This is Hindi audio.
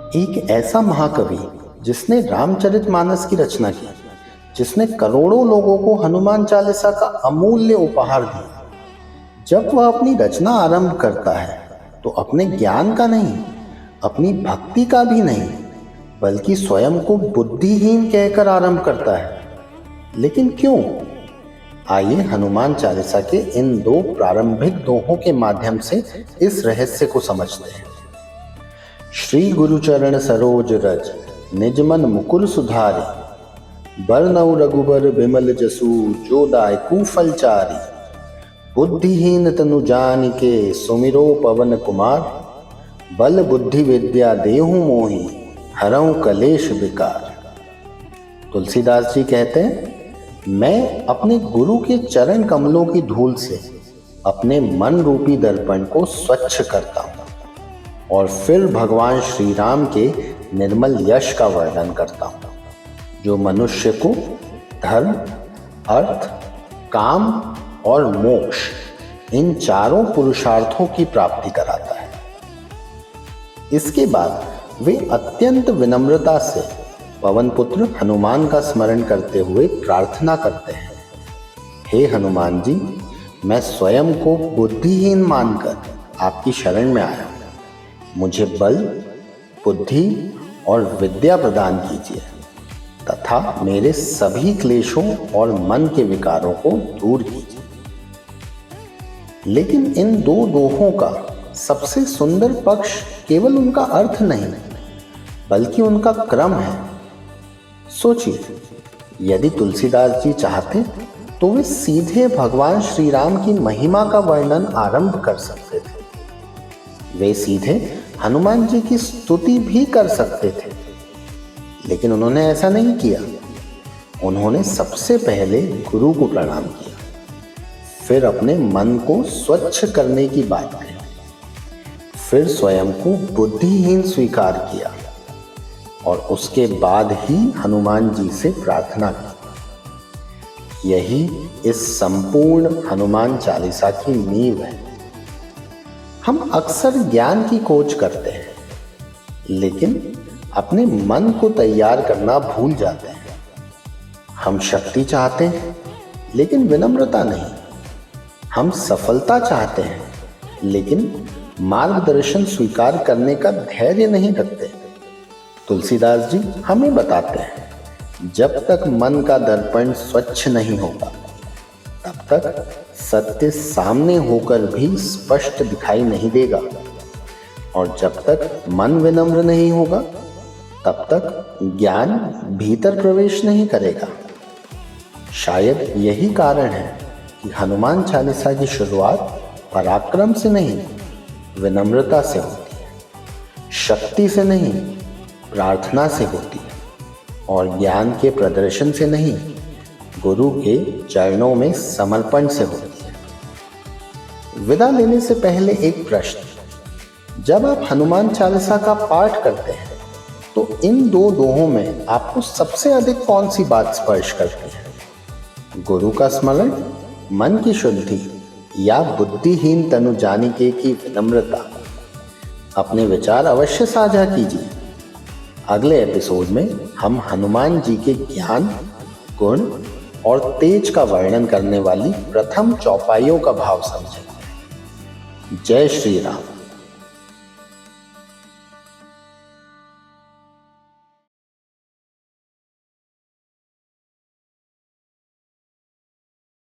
एक ऐसा महाकवि जिसने रामचरितमानस की रचना की, जिसने करोड़ों लोगों को हनुमान चालीसा का अमूल्य उपहार दिया। जब वह अपनी रचना आरंभ करता है तो अपने ज्ञान का नहीं, अपनी भक्ति का भी नहीं, बल्कि स्वयं को बुद्धिहीन कहकर आरंभ करता है। लेकिन क्यों? आइए हनुमान चालीसा के इन दो प्रारंभिक दोहों के माध्यम से इस रहस्य को समझते हैं। श्री गुरु चरण सरोज रज निज मन मुकुर सुधारी, बरनउँ रघुबर बिमल जसु जो दायकु फलचारी। बुद्धिहीन तनु जानिके सुमिरो पवन कुमार, बल बुद्धि विद्या देहु मोहि हरऊँ कलेश विकार। तुलसीदास जी कहते हैं, मैं अपने गुरु के चरण कमलों की धूल से अपने मन रूपी दर्पण को स्वच्छ करता हूँ और फिर भगवान श्री राम के निर्मल यश का वर्णन करता हूँ, जो मनुष्य को धर्म, अर्थ, काम और मोक्ष इन चारों पुरुषार्थों की प्राप्ति कराता है। इसके बाद वे अत्यंत विनम्रता से पवन पुत्र हनुमान का स्मरण करते हुए प्रार्थना करते हैं, हे हनुमान जी, मैं स्वयं को बुद्धिहीन मानकर आपकी शरण में आया हूँ। मुझे बल, बुद्धि और विद्या प्रदान कीजिए तथा मेरे सभी क्लेशों और मन के विकारों को दूर कीजिए। लेकिन इन दो दोहों का सबसे सुंदर पक्ष केवल उनका अर्थ नहीं, बल्कि उनका क्रम है। सोचिए, यदि तुलसीदास जी चाहते तो वे सीधे भगवान श्री राम की महिमा का वर्णन आरंभ कर सकते थे। वे सीधे हनुमान जी की स्तुति भी कर सकते थे, लेकिन उन्होंने ऐसा नहीं किया। उन्होंने सबसे पहले गुरु को प्रणाम किया, फिर अपने मन को स्वच्छ करने की बात कही, फिर स्वयं को बुद्धिहीन स्वीकार किया और उसके बाद ही हनुमान जी से प्रार्थना की। यही इस संपूर्ण हनुमान चालीसा की नींव है। हम अक्सर ज्ञान की खोज करते हैं, लेकिन अपने मन को तैयार करना भूल जाते हैं। हम शक्ति चाहते हैं, लेकिन विनम्रता नहीं। हम सफलता चाहते हैं, लेकिन मार्गदर्शन स्वीकार करने का धैर्य नहीं रखते। तुलसीदास जी हमें बताते हैं, जब तक मन का दर्पण स्वच्छ नहीं होगा, तब तक सत्य सामने होकर भी स्पष्ट दिखाई नहीं देगा, और जब तक मन विनम्र नहीं होगा, तब तक ज्ञान भीतर प्रवेश नहीं करेगा। शायद यही कारण है कि हनुमान चालीसा की शुरुआत पराक्रम से नहीं, विनम्रता से होती है, शक्ति से नहीं, प्रार्थना से होती है, और ज्ञान के प्रदर्शन से नहीं, गुरु के चरणों में समर्पण से होती है। विदा लेने से पहले एक प्रश्न, जब आप हनुमान चालीसा का पाठ करते हैं तो इन दो दोहों में आपको सबसे अधिक कौन सी बात स्पर्श करती है? गुरु का स्मरण, मन की शुद्धि, या बुद्धिहीन तनु जानिके की विनम्रता? अपने विचार अवश्य साझा कीजिए। अगले एपिसोड में हम हनुमान जी के ज्ञान, गुण और तेज का वर्णन करने वाली प्रथम चौपाइयों का भाव समझेंगे। जय श्री राम।